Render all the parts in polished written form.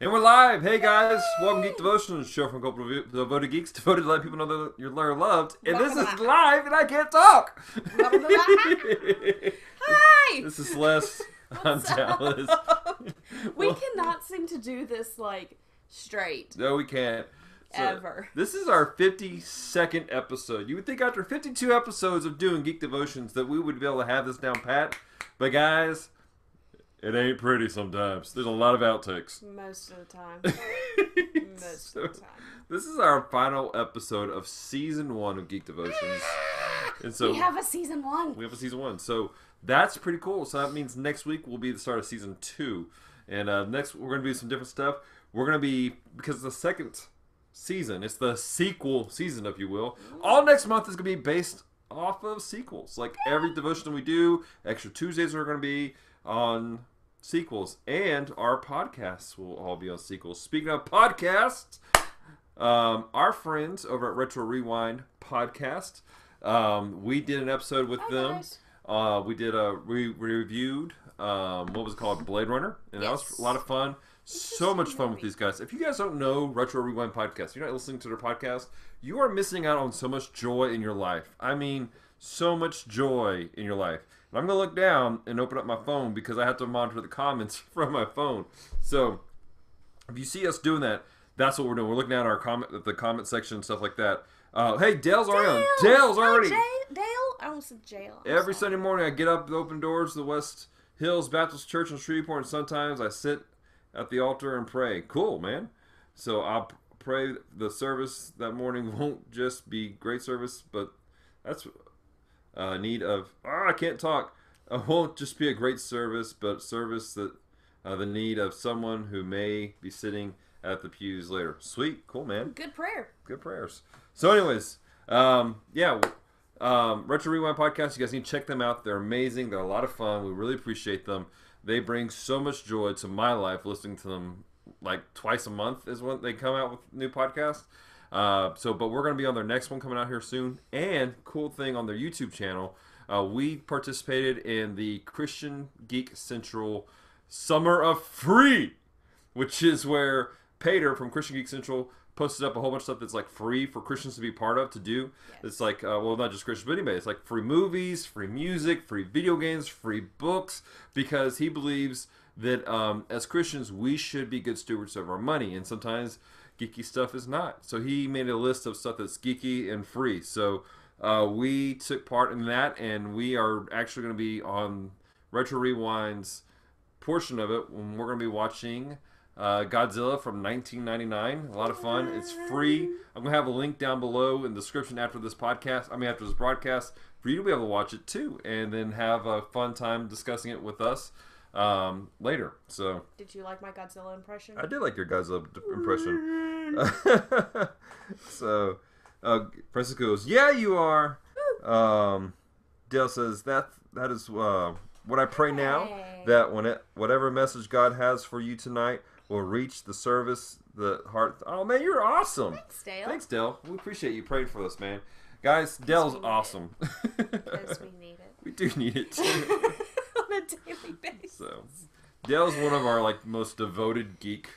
And we're live. Hey guys, welcome to Geek Devotion, show from a couple of Devoted Geeks, devoted to let people know that you're loved. And this is live, and I can't talk. Hi. This is Celeste. I'm Dallas. We cannot seem to do this straight. No, we can't. So, Ever. This is our 52nd episode. You would think after 52 episodes of doing Geek Devotions that we would be able to have this down pat, but guys, it ain't pretty sometimes. There's a lot of outtakes. Most of the time. Most So, of the time. This is our final episode of Season 1 of Geek Devotions. And so We have a season 1. We have a Season 1. So that's pretty cool. So that means next week will be the start of Season 2. And next we're going to do some different stuff. We're going to be, because it's the second season, it's the sequel season, if you will. All next month is going to be based off of sequels. Like every devotion we do, Extra Tuesdays are going to be on sequels, and our podcasts will all be on sequels. Speaking of podcasts, our friends over at Retro Rewind Podcast, we did an episode with them. Nice. We did we reviewed what was it called, Blade Runner, and that was a lot of fun. So much fun with these guys. If you guys don't know Retro Rewind Podcast, you're not listening to their podcast, you are missing out on so much joy in your life. I mean, so much joy in your life. And I'm going to look down and open up my phone because I have to monitor the comments from my phone. So, if you see us doing that, that's what we're doing. We're looking at the comment section and stuff like that. Hey, Dale's already on. Dale's already. Dale? I almost said jail. Every Sunday morning, I get up and open doors to the West Hills Baptist Church in Shreveport, and sometimes I sit at the altar and pray. Cool, man. So I'll pray the service that morning won't just be great service, but that's need of. I can't talk. It won't just be a great service, but service that the need of someone who may be sitting at the pews later. Sweet, cool, man. Good prayer. Good prayers. So, anyways, Retro Rewind Podcast. You guys need to check them out. They're amazing. They're a lot of fun. We really appreciate them. They bring so much joy to my life. Listening to them like twice a month is when they come out with new podcasts. But we're going to be on their next one coming out here soon. And cool thing on their YouTube channel, we participated in the Christian Geek Central Summer of Free, which is where Pater from Christian Geek Central posted up a whole bunch of stuff that's like free for Christians to be part of, to do. Yes. It's like, not just Christians, but anybody. It's like free movies, free music, free video games, free books, because he believes that as Christians, we should be good stewards of our money, and sometimes geeky stuff is not. So he made a list of stuff that's geeky and free. So we took part in that, and we are actually going to be on Retro Rewind's portion of it when we're going to be watching Godzilla from 1999. A lot of fun. It's free. I'm going to have a link down below in the description after this broadcast, for you to be able to watch it too, and then have a fun time discussing it with us later. So, did you like my Godzilla impression? I did like your Godzilla impression. So, Francisco goes, "Yeah, you are." Dale says that is what I pray now, that whatever message God has for you tonight will reach the service, the heart. Oh man, you're awesome. Thanks, Dale. We appreciate you praying for us, man. Guys, Dale's awesome. Because we need it. We do need it too. On a daily basis. So, Dale's one of our most devoted geek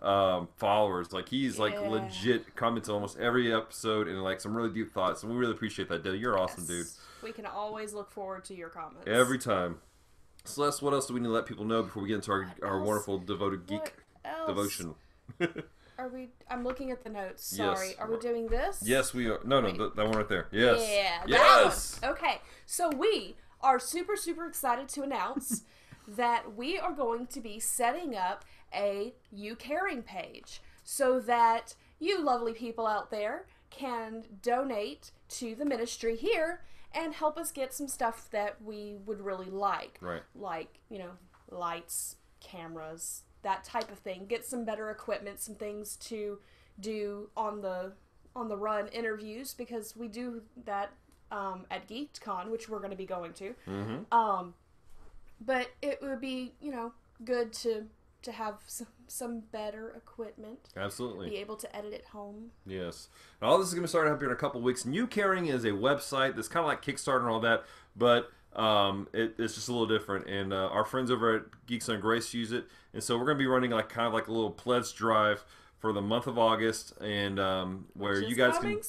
followers. He's legit comments on almost every episode and some really deep thoughts, and we really appreciate that, Dale. You're awesome, dude. We can always look forward to your comments every time. Celeste, what else do we need to let people know before we get into our wonderful devoted geek devotion? I'm looking at the notes. Sorry. Yes. Are we doing this? Yes, we are. No, that one right there. Yes. Yeah. Yes. That one. Okay. So we are super, super excited to announce that we are going to be setting up a You Caring page so that you lovely people out there can donate to the ministry here and help us get some stuff that we would really like. Right. Like, lights, cameras, that type of thing. Get some better equipment, some things to do on the run interviews, because we do that at GeekCon, which we're going to be going to. Mm-hmm. But it would be, good to have some better equipment. Absolutely. Be able to edit at home. Yes. And all this is going to start up here in a couple of weeks. New Caring is a website that's kind of like Kickstarter and all that, but It's just a little different. And our friends over at Geeks on Grace use it, and so we're going to be running like kind of like a little pledge drive for the month of August, and where you guys can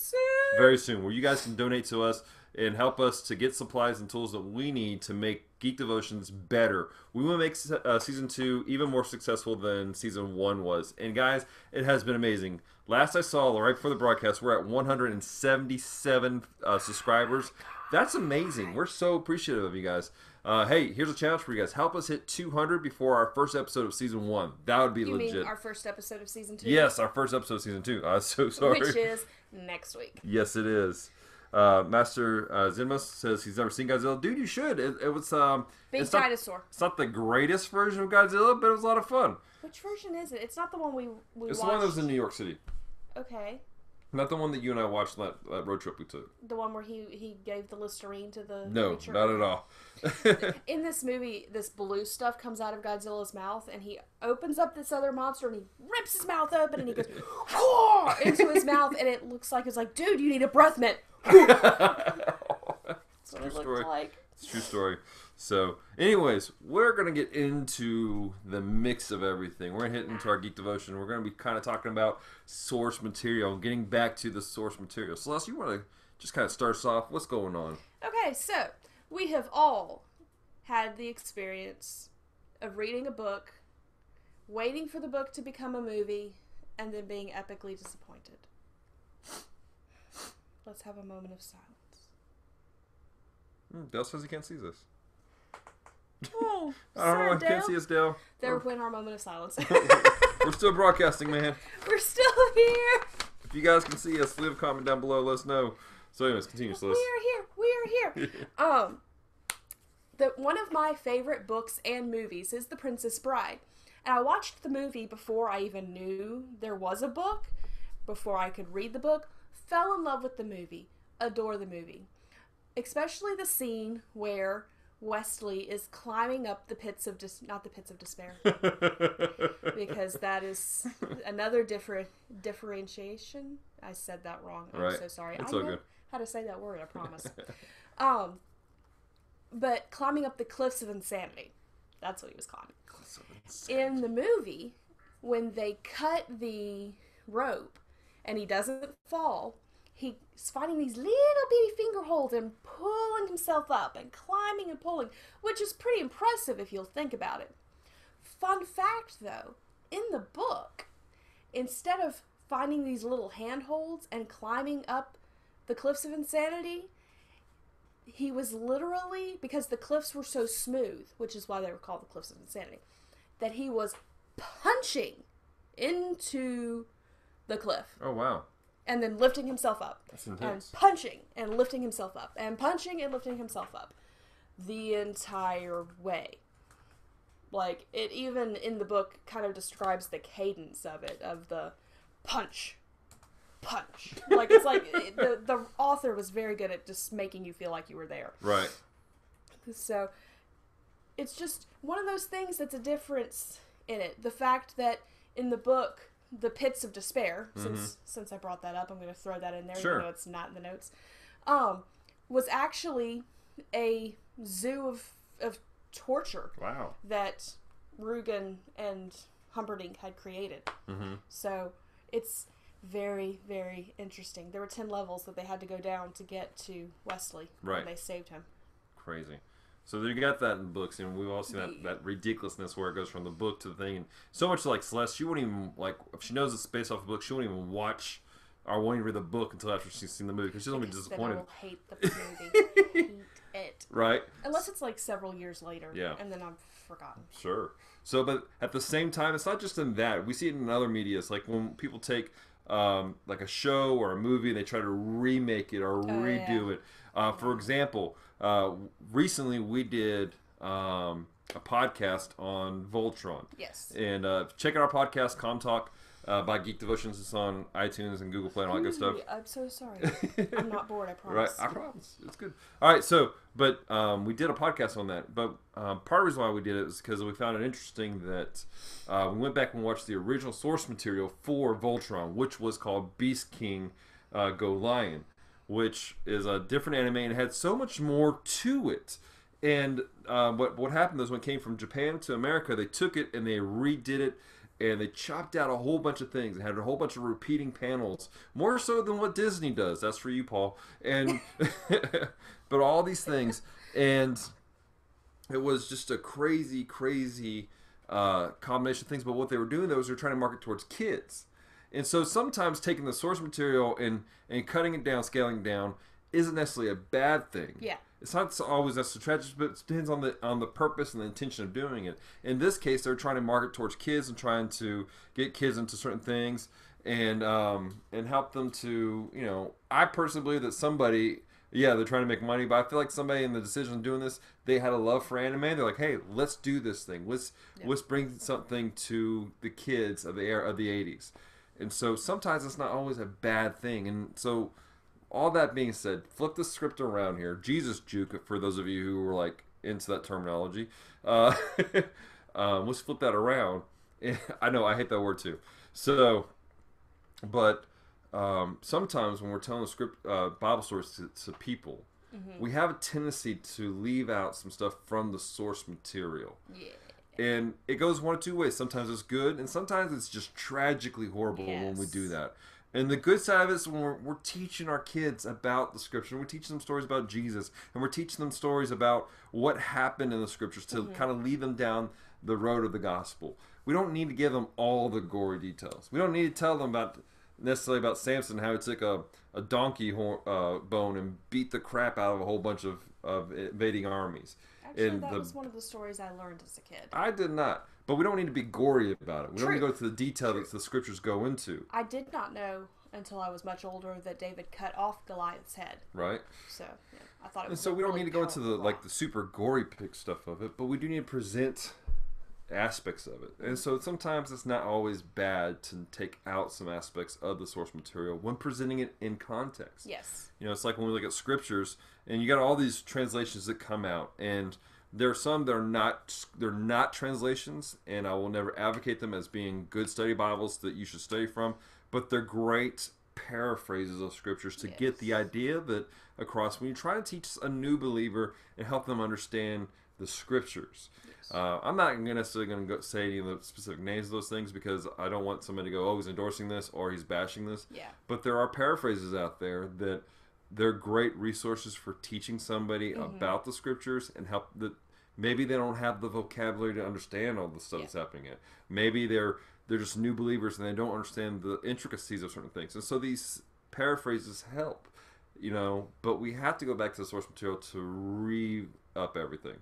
very soon, where you guys can donate to us and help us to get supplies and tools that we need to make Geek Devotions better. We want to make Season 2 even more successful than Season 1 was. And guys, it has been amazing. Last I saw, right before the broadcast, we're at 177 subscribers. That's amazing. We're so appreciative of you guys. Hey, here's a challenge for you guys. Help us hit 200 before our first episode of Season 1. That would be legit. You mean our first episode of Season 2? Yes, our first episode of Season 2. I'm so sorry. Which is next week. Yes, it is. Master Zinmus says he's never seen Godzilla. Dude, you should. It was Big dinosaur. It's not the greatest version of Godzilla, but it was a lot of fun. Which version is it? It's not the one we watched. It's the one that was in New York City. Okay. Not the one that you and I watched that road trip we took. The one where he gave the Listerine to the creature? Not at all. In this movie, this blue stuff comes out of Godzilla's mouth, and he opens up this other monster, and he rips his mouth open, and he goes into his mouth, and it looks like it's like, dude, you need a breath mint. That's what it looked like. It's a true story. So, anyways, we're going to get into the mix of everything. We're going to hit into our Geek Devotion. We're going to be kind of talking about source material and getting back to the source material. Celeste, you want to just kind of start us off? What's going on? Okay, so we have all had the experience of reading a book, waiting for the book to become a movie, and then being epically disappointed. Let's have a moment of silence. Dale says he can't see this. Oh, I don't know why you can't see us, Dale. There went our moment of silence. We're still broadcasting, man. We're still here. If you guys can see us, leave a comment down below. Let us know. So, anyways, continue, Celeste. We are here. One of my favorite books and movies is The Princess Bride. And I watched the movie before I even knew there was a book, before I could read the book. Fell in love with the movie. Adore the movie. Especially the scene where Wesley is climbing up the pits of not the pits of despair, because that is another differentiation. I said that wrong. I'm so sorry. It's I all know good. how to say that word. I promise. But climbing up the cliffs of insanity. That's what he was climbing. In the movie, when they cut the rope and he doesn't fall, he's finding these little bitty finger holds and pulling himself up and climbing and pulling, which is pretty impressive if you'll think about it. Fun fact, though, in the book, instead of finding these little handholds and climbing up the cliffs of insanity, he was literally, because the cliffs were so smooth, which is why they were called the cliffs of insanity, that he was punching into the cliff. Oh, wow. And then lifting himself up. That's intense. And punching and lifting himself up. And punching and lifting himself up. The entire way. Like, it even in the book kind of describes the cadence of it. Of the punch. Punch. Like, it's like the author was very good at just making you feel like you were there. Right. So, it's just one of those things that's a difference in it. The fact that in the book, the pits of despair, since I brought that up, I'm going to throw that in there, sure. even though it's not in the notes, was actually a zoo of torture. Wow. That Rugen and Humperdinck had created. Mm-hmm. So it's very, very interesting. There were 10 levels that they had to go down to get to Wesley when they saved him. Crazy. So you got that in books, and we've all seen that ridiculousness where it goes from the book to the thing. And so much like Celeste, she wouldn't even, like, if she knows it's based off the book, she wouldn't even watch or won't even read the book until after she's seen the movie, because she's going to be disappointed. Then I will hate the movie. Hate it. Right. Unless it's like several years later. Yeah. And then I've forgotten. Sure. So, but at the same time, it's not just in that. We see it in other media. It's like when people take like a show or a movie and they try to remake it or redo it. For example, recently we did a podcast on Voltron. Yes. And check out our podcast, Com Talk, by Geek Devotions. It's on iTunes and Google Play and all that good stuff. I'm so sorry. I'm not bored, I Right, promise. I promise. It's good. All right, so, but we did a podcast on that. But part of the reason why we did it was because we found it interesting that we went back and watched the original source material for Voltron, which was called Beast King Go Lion, which is a different anime and had so much more to it. And what happened is when it came from Japan to America, they took it and they redid it, and they chopped out a whole bunch of things. They had a whole bunch of repeating panels, more so than what Disney does. That's for you, Paul. And but all these things, and it was just a crazy, crazy combination of things. But what they were doing though is they're trying to market towards kids. And so sometimes taking the source material and cutting it down, scaling it down, isn't necessarily a bad thing. Yeah. It's not always necessarily tragic, but it depends on the purpose and the intention of doing it. In this case, they're trying to market towards kids and trying to get kids into certain things and help them to, you know, I personally believe that somebody, yeah, they're trying to make money, but I feel like somebody in the decision of doing this, they had a love for anime. They're like, hey, let's do this thing. Let's bring something to the kids of the era of the 80s. And so sometimes it's not always a bad thing. And so all that being said, flip the script around here. Jesus juke, for those of you who were like into that terminology. Let's flip that around. I know, I hate that word too. So, but sometimes when we're telling the script, Bible stories to people, we have a tendency to leave out some stuff from the source material. Yeah. And it goes one of two ways. Sometimes it's good, and sometimes it's just tragically horrible when we do that. And the good side of it is when we're teaching our kids about the scripture. We're teaching them stories about Jesus. And we're teaching them stories about what happened in the scriptures to kind of lead them down the road of the gospel. We don't need to give them all the gory details. We don't need to tell them necessarily about Samson, how he took a donkey bone and beat the crap out of a whole bunch of invading armies. Actually, that was one of the stories I learned as a kid. I did not. But we don't need to be gory about it. We don't need to go to the detail that the scriptures go into. I did not know until I was much older that David cut off Goliath's head. Right. So, yeah, I thought it was. And so we don't need to go into the super gory pick stuff of it, but we do need to present aspects of it. And so sometimes it's not always bad to take out some aspects of the source material when presenting it in context. Yes. You know, it's like when we look at scriptures and you got all these translations that come out, and there are some that are not translations, and I will never advocate them as being good study Bibles that you should study from, but they're great paraphrases of scriptures to get the idea of it across when you try to teach a new believer and help them understand the scriptures. Yes. I'm not necessarily going to say any of the specific names of those things because I don't want somebody to go, oh, he's endorsing this or he's bashing this. Yeah. But there are paraphrases out there that they're great resources for teaching somebody about the scriptures and help that maybe they don't have the vocabulary to understand all the stuff that's happening. Maybe they're just new believers and they don't understand the intricacies of certain things. And so these paraphrases help, you know, but we have to go back to the source material to re-up everything.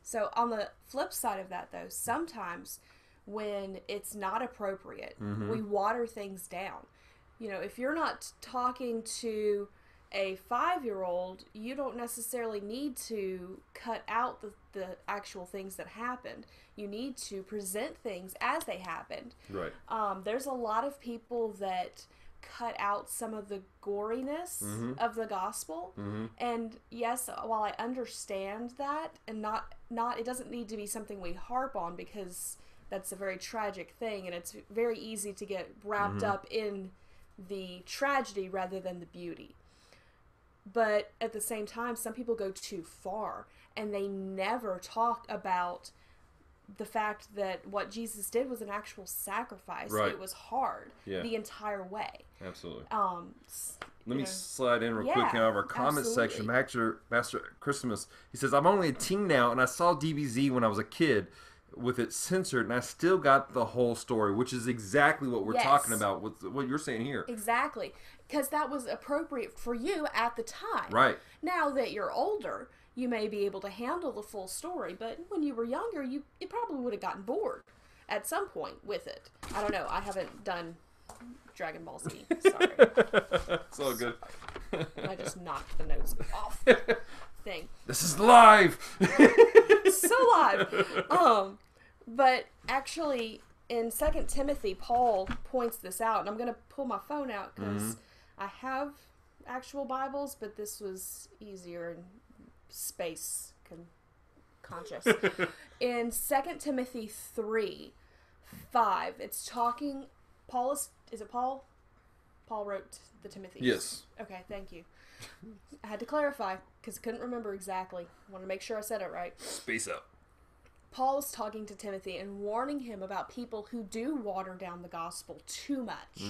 So on the flip side of that, though, sometimes when it's not appropriate, we water things down. You know, if you're not talking to a 5-year-old, you don't necessarily need to cut out the actual things that happened. You need to present things as they happened. Right. There's a lot of people that cut out some of the goriness of the gospel. And yes, while I understand that, and not it doesn't need to be something we harp on because that's a very tragic thing, and it's very easy to get wrapped up in the tragedy rather than the beauty. But at the same time, some people go too far, and they never talk about the fact that what Jesus did was an actual sacrifice. Right. It was hard the entire way. Absolutely. Let me slide in real quick out of our comment section. Master Christmas, he says, I'm only a teen now, and I saw DBZ when I was a kid with it censored, and I still got the whole story, which is exactly what we're talking about with what you're saying here. Exactly. Because that was appropriate for you at the time. Right. Now that you're older, you may be able to handle the full story, but when you were younger, you probably would have gotten bored at some point with it. I don't know. I haven't done Dragon Ball Z. Sorry. It's all good. I just knocked the notes off thing. This is live! So live! But actually, in 2 Timothy, Paul points this out, and I'm going to pull my phone out because I have actual Bibles, but this was easier and space conscious. In 2 Timothy 3:5, it's talking. Paul is it Paul? Paul wrote the Timothy. Yes. Okay, thank you. I had to clarify because I couldn't remember exactly. I wanted to make sure I said it right. Space out. Paul was talking to Timothy and warning him about people who do water down the gospel too much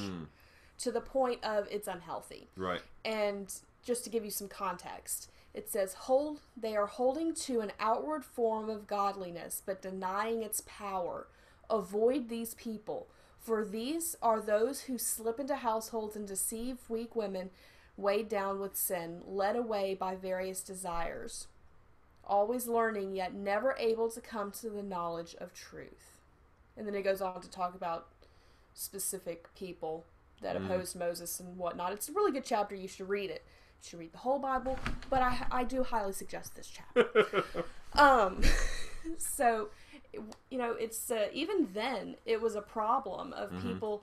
to the point of it's unhealthy. Right. And just to give you some context, it says, they are holding to an outward form of godliness, but denying its power. Avoid these people, for these are those who slip into households and deceive weak women, weighed down with sin, led away by various desires, always learning, yet never able to come to the knowledge of truth. And then it goes on to talk about specific people that opposed Moses and whatnot. It's a really good chapter. You should read it. You should read the whole Bible, but I do highly suggest this chapter. So, you know, it's even then it was a problem of people,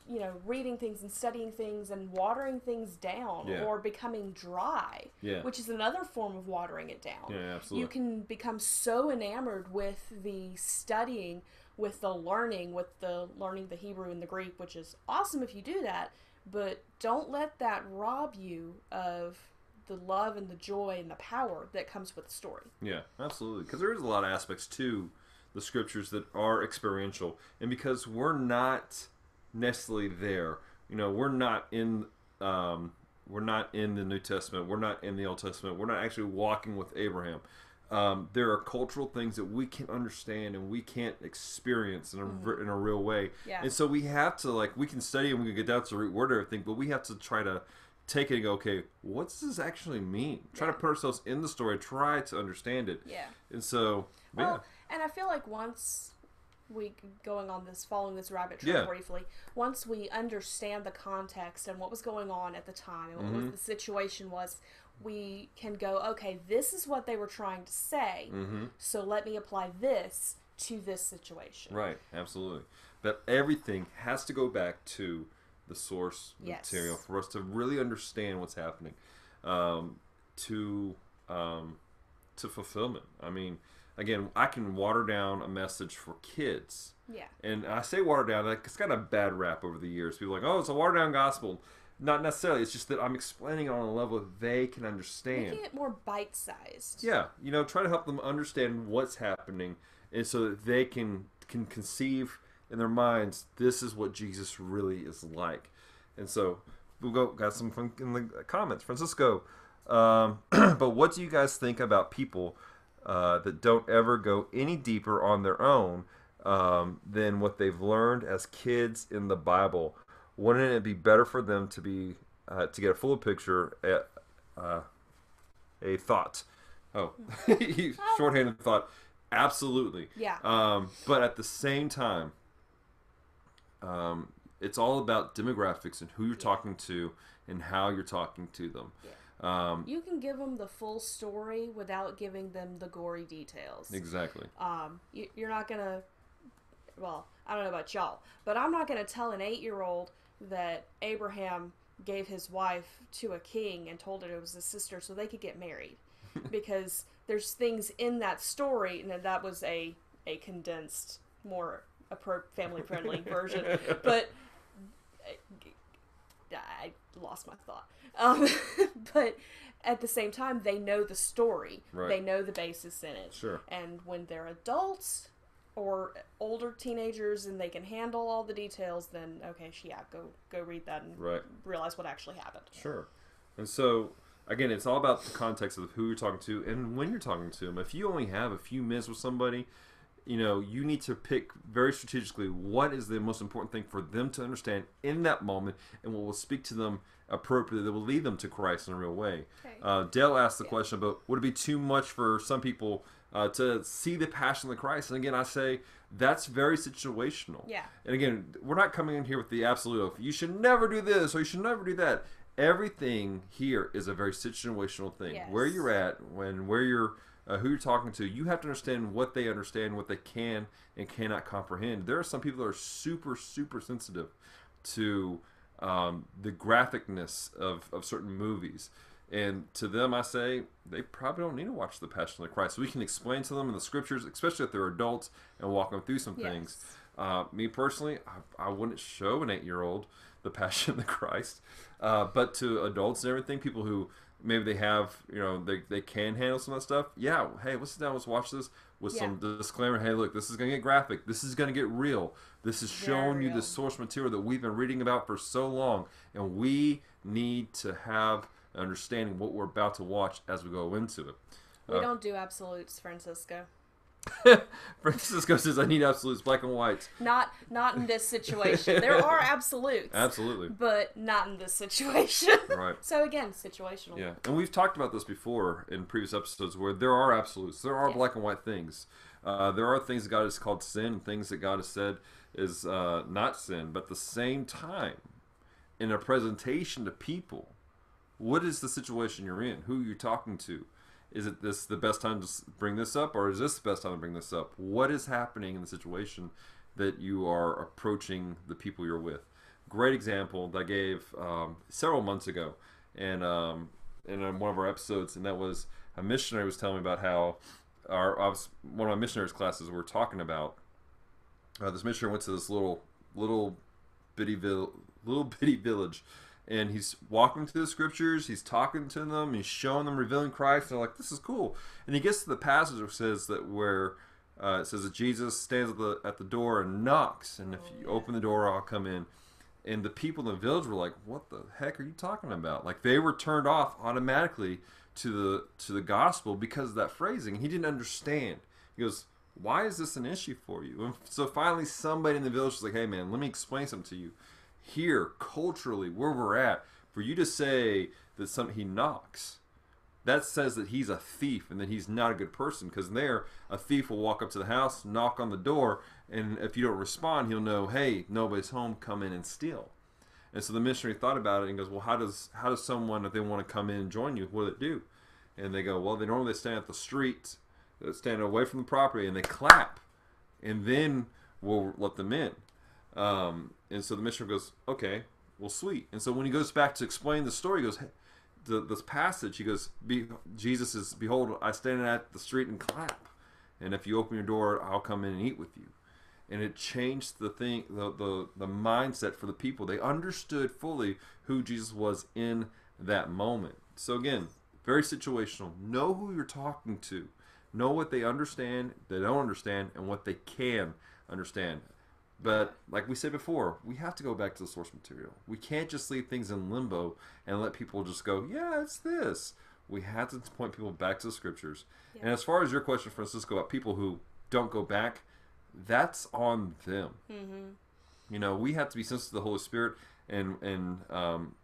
you know, reading things and studying things and watering things down or becoming dry, which is another form of watering it down. Yeah, absolutely. You can become so enamored with the studying, with the learning the Hebrew and the Greek, which is awesome if you do that, but don't let that rob you of the love and the joy and the power that comes with the story. Yeah, absolutely. Because there is a lot of aspects to the scriptures that are experiential, and because we're not necessarily there, you know, we're not in the New Testament, we're not in the Old Testament, we're not actually walking with Abraham. There are cultural things that we can't understand and we can't experience in a real way. Yeah. And so we have to, like, we can study and we can get down to the root word of everything, but we have to try to take it and go, okay, what does this actually mean? Try to put ourselves in the story, try to understand it. Yeah. And so, and I feel like once we, following this rabbit trail briefly, once we understand the context and what was going on at the time and what the situation was, we can go, okay, this is what they were trying to say, so let me apply this to this situation. Right, absolutely. But everything has to go back to the source material for us to really understand what's happening, to fulfillment. I mean, again, I can water down a message for kids. Yeah. And I say water down, like, it's got a bad rap over the years. People are like, oh, it's a watered down gospel. Not necessarily. It's just that I'm explaining it on a level that they can understand. Making it more bite-sized. Yeah. You know, try to help them understand what's happening, and so that they can conceive in their minds, this is what Jesus really is like. And so we'll got some fun in the comments. Francisco, but what do you guys think about people that don't ever go any deeper on their own than what they've learned as kids in the Bible? Wouldn't it be better for them to be to get a fuller picture, a thought? Shorthanded thought. Absolutely. Yeah. But at the same time, it's all about demographics and who you're talking to and how you're talking to them. Yeah. You can give them the full story without giving them the gory details. Exactly. You're not gonna. Well, I don't know about y'all, but I'm not gonna tell an 8-year-old that Abraham gave his wife to a king and told her it was his sister so they could get married, because there's things in that story, and that was a condensed, more family-friendly version. But I lost my thought. But at the same time, they know the story. Right. They know the basis in it. Sure. And when they're adults or older teenagers and they can handle all the details, then okay, go read that and realize what actually happened. Sure. And so, again, it's all about the context of who you're talking to and when you're talking to them. If you only have a few minutes with somebody, you know, you need to pick very strategically what is the most important thing for them to understand in that moment and what will speak to them appropriately that will lead them to Christ in a real way. Okay. Dale asked the question about, would it be too much for some people to see the passion of the Christ? And again, I say that's very situational. Yeah. And again, we're not coming in here with the absolute of, you should never do this or you should never do that. Everything here is a very situational thing. Yes. Where you're at, where you're, who you're talking to, you have to understand, what they can and cannot comprehend. There are some people that are super, super sensitive to the graphicness of certain movies. And to them, I say, they probably don't need to watch The Passion of the Christ. We can explain to them in the scriptures, especially if they're adults, and walk them through some things. Me personally, I wouldn't show an 8-year-old the Passion of the Christ, but to adults and everything, people who maybe they have, they can handle some of that stuff. Yeah, hey, let's sit down, let's watch this with some disclaimer. Hey, look, this is going to get graphic. This is going to get real. This is showing you the source material that we've been reading about for so long, and we need to have an understanding what we're about to watch as we go into it. We don't do absolutes, Francisco. Francisco says, I need absolutes, black and white. Not in this situation. There are absolutes. Absolutely. But not in this situation. Right. So again, situational. Yeah. And we've talked about this before in previous episodes where there are absolutes. There are black and white things. There are things that God has called sin and things that God has said is not sin. But at the same time, in a presentation to people, what is the situation you're in? Who you're talking to? Is it this the best time to bring this up, or is this the best time to bring this up? What is happening in the situation that you are approaching the people you're with? Great example that I gave several months ago, and in one of our episodes, and that was a missionary was telling me about how one of my missionaries classes we were talking about. This missionary went to this little bitty village. And he's walking through the scriptures, he's talking to them, he's showing them, revealing Christ, and they're like, this is cool. And he gets to the passage that says that it says that Jesus stands at the door and knocks, and if you open the door, I'll come in. And the people in the village were like, what the heck are you talking about? Like, they were turned off automatically to the gospel because of that phrasing. He didn't understand. He goes, why is this an issue for you? And so finally somebody in the village was like, hey man, let me explain something to you. Here, culturally, where we're at, for you to say that he knocks, that says that he's a thief and that he's not a good person, because there, a thief will walk up to the house, knock on the door, and if you don't respond, he'll know, hey, nobody's home, come in and steal. And so the missionary thought about it and goes, well, how does someone, if they want to come in and join you, what do they do? And they go, well, they normally stand at the street, stand away from the property, and they clap, and then we'll let them in. And so the missionary goes, okay, well, sweet. And so when he goes back to explain the story, he goes, hey, this passage, he goes, Jesus is, behold, I stand at the street and clap. And if you open your door, I'll come in and eat with you. And it changed the mindset for the people. They understood fully who Jesus was in that moment. So again, very situational. Know who you're talking to. Know what they understand, they don't understand, and what they can understand. But like we said before, we have to go back to the source material. We can't just leave things in limbo and let people just go, yeah, it's this. We have to point people back to the scriptures. Yeah. And as far as your question, Francisco, about people who don't go back, that's on them. Mm-hmm. We have to be sensitive to the Holy Spirit and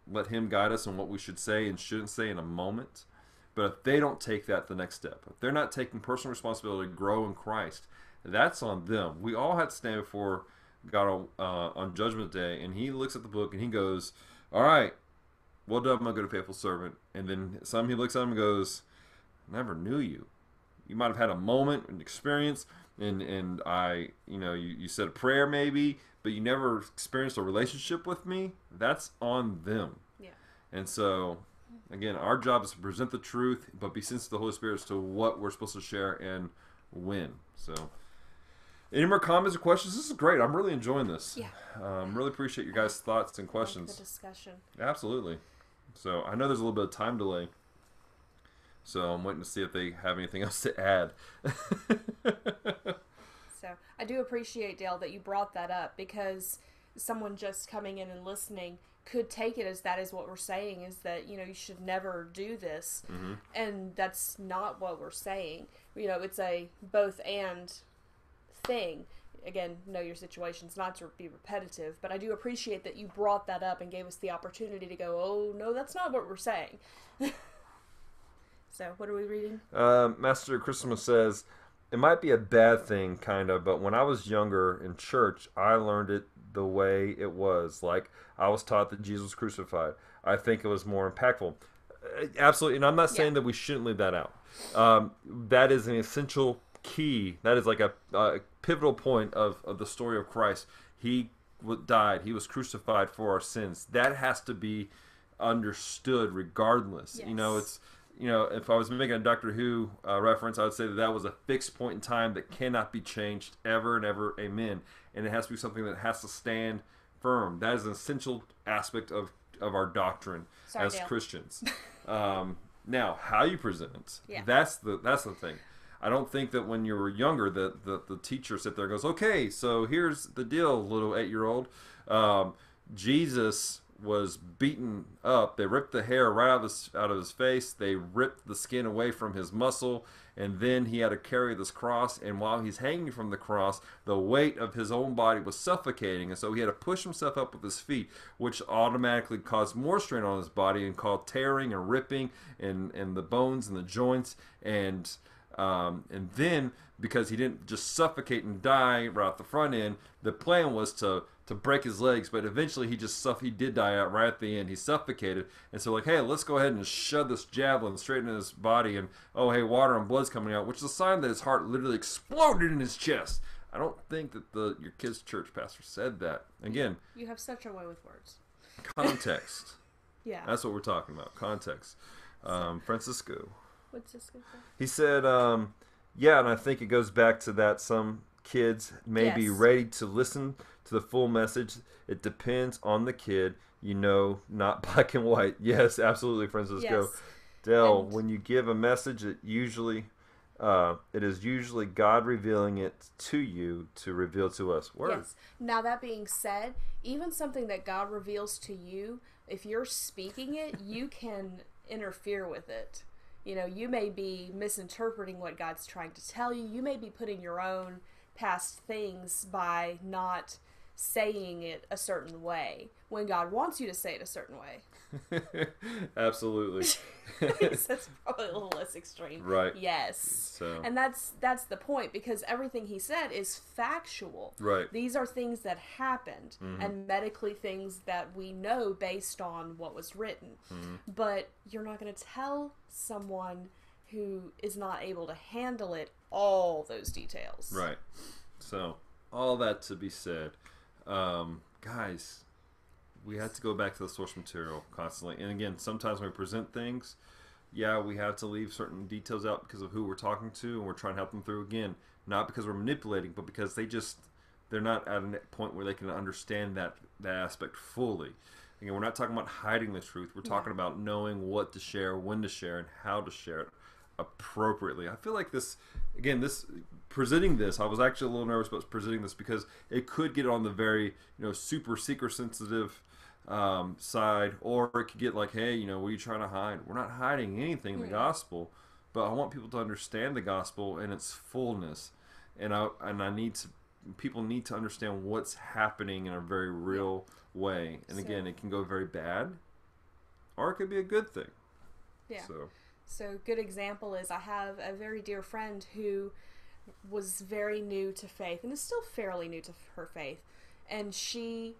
let Him guide us on what we should say and shouldn't say in a moment. But if they don't take that the next step, if they're not taking personal responsibility to grow in Christ, that's on them. We all have to stand before God on Judgment Day, and He looks at the book and He goes, all right, well done, my good and faithful servant. And then He looks at him and goes, I never knew you. You might have had a moment, an experience, and I, you said a prayer maybe, but you never experienced a relationship with me. That's on them. Yeah. And so, again, our job is to present the truth, but be sensitive to the Holy Spirit as to what we're supposed to share and when. So, any more comments or questions? This is great. I'm really enjoying this. Yeah. Really appreciate your guys' thoughts and questions. The discussion. Absolutely. So I know there's a little bit of time delay. So I'm waiting to see if they have anything else to add. So I do appreciate, Dale, that you brought that up, because someone just coming in and listening could take it as that is what we're saying, is that, you should never do this. Mm-hmm. And that's not what we're saying. It's a both and thing. Again, know your situations, not to be repetitive, but I do appreciate that you brought that up and gave us the opportunity to go, oh no, that's not what we're saying. So what are we reading? Master Christmas says, it might be a bad thing, kind of, but when I was younger in church, I learned it the way it was. Like, I was taught that Jesus was crucified. I think it was more impactful. Absolutely, and I'm not saying that we shouldn't leave that out. That is an essential key. That is like a pivotal point of the story of Christ. He died. He was crucified for our sins. That has to be understood regardless. Yes. if I was making a Doctor Who reference, I would say that was a fixed point in time that cannot be changed ever and ever. Amen. And it has to be something that has to stand firm. That is an essential aspect of our doctrine as Dale. Christians. Now, how you present it, Yeah. that's the thing. I don't think that when you were younger that the teacher sit there and goes, okay, so here's the deal, little 8-year-old. Jesus was beaten up. They ripped the hair right out of his face. They ripped the skin away from his muscle, and then he had to carry this cross. And while he's hanging from the cross, the weight of his own body was suffocating, and so he had to push himself up with his feet, which automatically caused more strain on his body and caused tearing and ripping and the bones and the joints. And then, because he didn't just suffocate and die right at the front end, the plan was to break his legs, but eventually he did die out right at the end. He suffocated, and so hey, let's go ahead and shove this javelin straight into his body, and oh hey, water and blood's coming out, which is a sign that his heart literally exploded in his chest. I don't think that your kid's church pastor said that. Again, You have such a way with words. context. Yeah. That's what we're talking about. Context. Francisco. What's this good for? He said, yeah, and I think it goes back to that some kids may be Yes. ready to listen to the full message. It depends on the kid, not black and white. Yes, absolutely, Francisco. Yes. Dell, And- when you give a message, it is usually God revealing it to you to reveal to us. Word. Yes. Now, that being said, even something that God reveals to you, if you're speaking it, you can interfere with it. You may be misinterpreting what God's trying to tell you. You may be putting your own past things by not saying it a certain way when God wants you to say it a certain way. Absolutely. That's probably a little less extreme. Right. Yes. So. And that's the point, because everything he said is factual. Right. These are things that happened, and medically things that we know based on what was written. But you're not going to tell someone who is not able to handle it all those details. Right. So, all that to be said, guys, we have to go back to the source material constantly. And again, sometimes when we present things, yeah, we have to leave certain details out because of who we're talking to, and we're trying to help them through. Again, not because we're manipulating, but because they're not at a point where they can understand that aspect fully. Again, we're not talking about hiding the truth. We're talking about knowing what to share, when to share, and how to share it appropriately. I feel like presenting this, I was actually a little nervous about presenting this because it could get on the very, super seeker sensitive side, or it could get like, hey, what are you trying to hide? We're not hiding anything in the gospel, but I want people to understand the gospel in its fullness, and people need to understand what's happening in a very real way. And again, it can go very bad, or it could be a good thing. Yeah. So good example is, I have a very dear friend who was very new to faith and is still fairly new to her faith, and she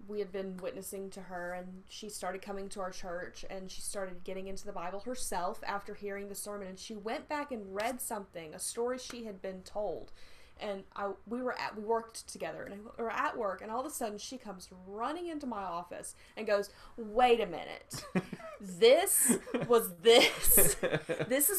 we had been witnessing to her, and she started coming to our church, and she started getting into the Bible herself after hearing the sermon, and she went back and read a story she had been told. And we worked together, and we were at work, and all of a sudden she comes running into my office and goes, "Wait a minute, this is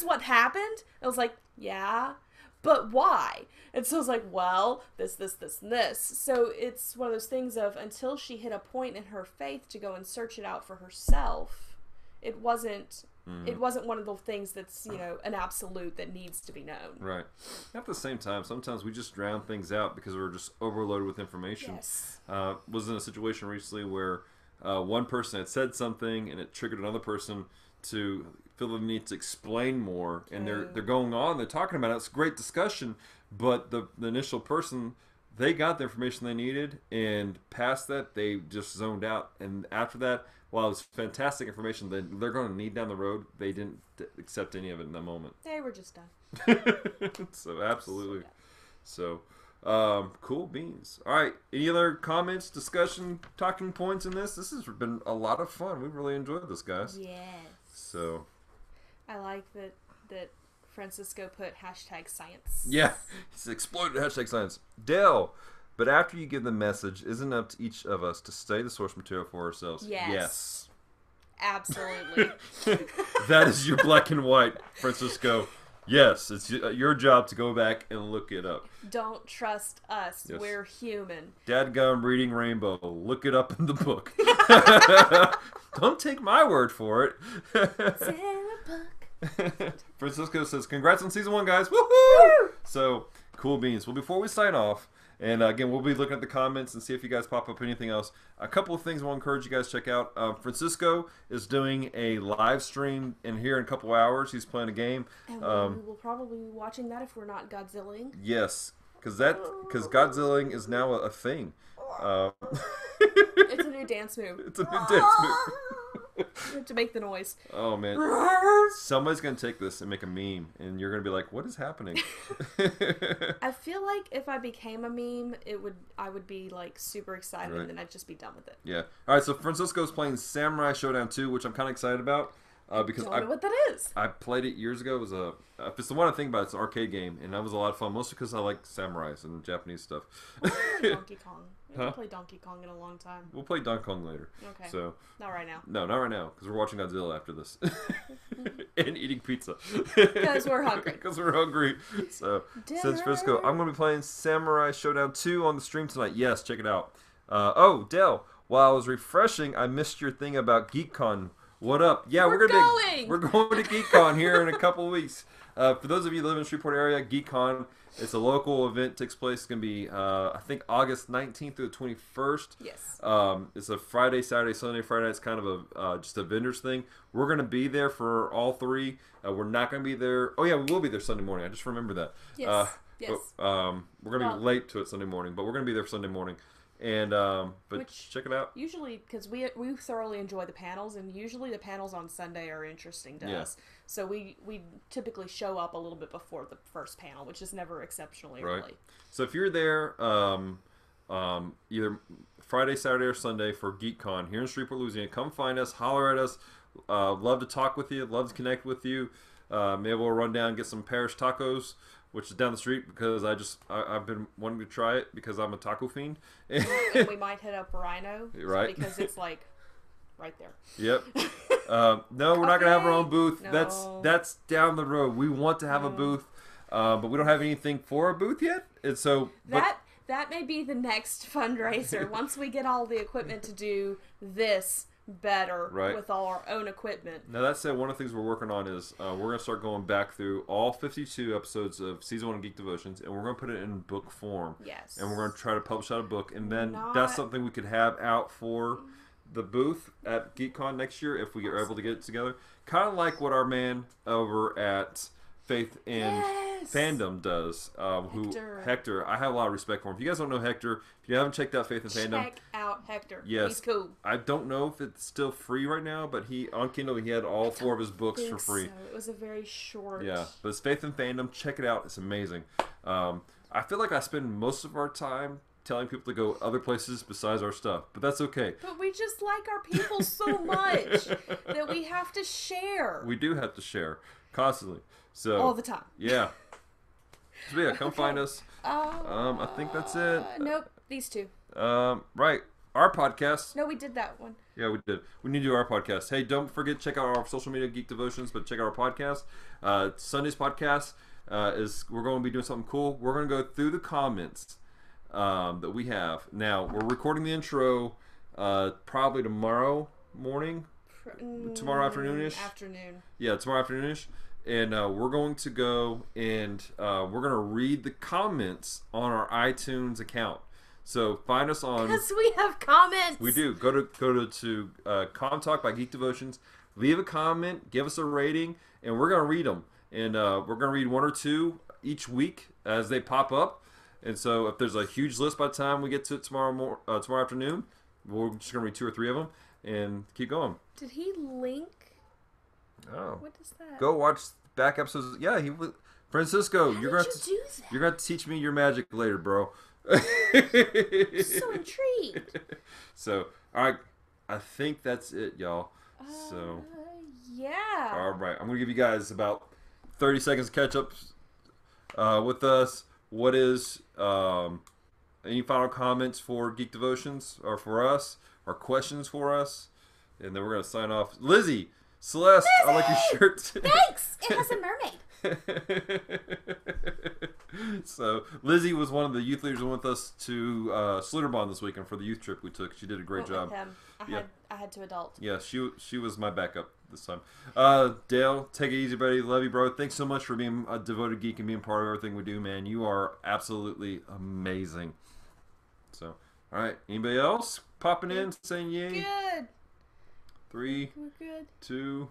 what happened?" I was like, "Yeah, but why?" And so I was like, "Well, this, and this." So it's one of those things of, until she hit a point in her faith to go and search it out for herself, it wasn't one of the things that's, an absolute that needs to be known. Right. At the same time, sometimes we just drown things out because we're just overloaded with information. Yes. Was in a situation recently where one person had said something and it triggered another person to feel the need to explain more, and they're going on, they're talking about it. It's a great discussion, but the initial person, they got the information they needed, and past that they just zoned out. And after that, while it was fantastic information that they're going to need down the road, they didn't accept any of it in that moment. They were just done. So absolutely. So cool beans. All right, any other comments, discussion, talking points in this? This has been a lot of fun. We've really enjoyed this, guys. Yes. So I like that Francisco put #science. yeah, he's exploded #science. Dale, but after you give the message, isn't it up to each of us to study the source material for ourselves? Yes. Absolutely. That is your black and white, Francisco. Yes, it's your job to go back and look it up. Don't trust us. Yes. We're human. Dadgum reading Rainbow. Look it up in the book. Don't take my word for it. It's in a book. Francisco says, congrats on season 1, guys. Woohoo! So, cool beans. Well, before we sign off, and again, we'll be looking at the comments and see if you guys pop up anything else. A couple of things I want to encourage you guys to check out. Francisco is doing a live stream in here in a couple hours. He's playing a game. And we will probably be watching that if we're not Godzillaing. Yes, because Godzillaing is now a thing. It's a new dance move. It's a new dance move. You have to make the noise. Oh man, somebody's gonna take this and make a meme, and you're gonna be like, "What is happening?" I feel like if I became a meme, I would be like super excited, right. And then I'd just be done with it. Yeah. All right. So Francisco's playing Samurai Showdown 2, which I'm kind of excited about because I don't know what that is. I played it years ago. It was if it's the one I think about, it's an arcade game, and that was a lot of fun, mostly because I like samurais and Japanese stuff. Donkey Kong. We haven't played Donkey Kong in a long time. We'll play Donkey Kong later. Okay. So not right now. No, not right now, because we're watching Godzilla after this. And eating pizza. Because we're hungry. Because we're hungry. So, says Frisco, I'm going to be playing Samurai Showdown 2 on the stream tonight. Yes, check it out. Oh, Dell, while I was refreshing, I missed your thing about GeekCon. What up? Yeah, we're going to GeekCon here in a couple of weeks. For those of you who live in the Shreveport area, GeekCon, it's a local event. Takes place. It's going to be, I think, August 19th through the 21st. Yes. It's a Friday, Saturday, Sunday, Friday. It's kind of a just a vendors thing. We're going to be there for all three. We're not going to be there. Oh, yeah, we will be there Sunday morning. I just remember that. Yes. Yes. But, we're going to be late to it Sunday morning, but we're going to be there Sunday morning. And but check it out. Usually, because we thoroughly enjoy the panels, and usually the panels on Sunday are interesting to us. So we typically show up a little bit before the first panel, which is never exceptionally early. So if you're there, either Friday, Saturday, or Sunday for GeekCon here in Shreveport, Louisiana, come find us, holler at us. Love to talk with you. Love to connect with you. Maybe we'll run down and get some Parish tacos, which is down the street because I've been wanting to try it because I'm a taco fiend. And we might hit up Rhino, right? Because it's like right there. Yep. No, we're not gonna have our own booth. No. That's down the road. We want to have a booth, but we don't have anything for a booth yet. And so that may be the next fundraiser once we get all the equipment to do this better with all our own equipment. Now that said, one of the things we're working on is we're going to start going back through all 52 episodes of Season 1 of Geek Devotions, and we're going to put it in book form. Yes. And we're going to try to publish out a book, and then that's something we could have out for the booth at GeekCon next year if we are able to get it together. Kind of like what our man over at Faith and Fandom does, Hector. I have a lot of respect for him. If you guys don't know Hector, if you haven't checked out Faith and Fandom, check out Hector. Yes, he's cool. I don't know if it's still free right now, but on Kindle he had all 4 of his books for free. So. It was a very short. Yeah, but it's Faith and Fandom. Check it out. It's amazing. I feel like I spend most of our time telling people to go other places besides our stuff, but that's okay. But we just like our people so much that we have to share. We do have to share constantly. So all the time. Yeah. So yeah, come find us. I think that's it. Nope, these two. Right. Our podcast. No, we did that one. Yeah, we did. We need to do our podcast. Hey, don't forget to check out our social media, Geek Devotions, but check out our podcast. Sunday's podcast we're going to be doing something cool. We're going to go through the comments that we have. Now, we're recording the intro probably tomorrow morning. Tomorrow afternoon-ish. Yeah, tomorrow afternoon-ish. And we're going to go and we're going to read the comments on our iTunes account. So find us on... Because we have comments! We do. Go to Com Talk by Geek Devotions. Leave a comment. Give us a rating. And we're going to read them. And we're going to read 1 or 2 each week as they pop up. And so if there's a huge list by the time we get to it tomorrow afternoon, we're just going to read 2 or 3 of them and keep going. Did he link... Oh. What is that? Go watch back episodes. Yeah, Francisco, you're going to teach me your magic later, bro. I'm so intrigued. So, all right, I think that's it, y'all. Yeah. All right, I'm going to give you guys about 30 seconds to catch up with us. What is any final comments for Geek Devotions or for us, or questions for us? and then we're gonna sign off. Lizzie, Celeste, I like your shirt. Thanks. It has a mermaid. So Lizzie was one of the youth leaders who went with us to Schlitterbahn this weekend for the youth trip we took. She did a great job. I had to adult. Yeah, she was my backup this time. Dale, take it easy, buddy. Love you, bro. Thanks so much for being a devoted geek and being part of everything we do, man. You are absolutely amazing. So, all right. Anybody else popping in saying yay? Good. 3, We're good. 2,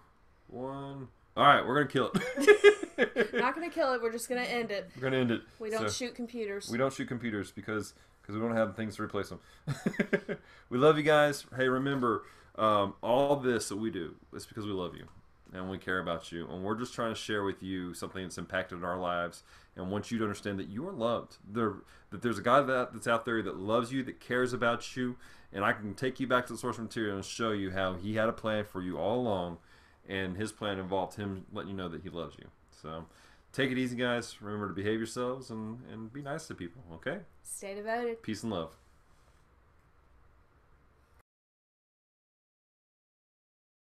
1. All right, we're gonna kill it. Not gonna kill it. We're just gonna end it. We're gonna end it. We don't shoot computers. We don't shoot computers because we don't have things to replace them. We love you guys. Hey, remember, all this that we do is because we love you and we care about you, and we're just trying to share with you something that's impacted our lives and want you to understand that you are loved. That there's a God that's out there that loves you, that cares about you, and I can take you back to the source material and show you how He had a plan for you all along, and His plan involved Him letting you know that He loves you. So take it easy, guys. Remember to behave yourselves and be nice to people, okay? Stay devoted. Peace and love.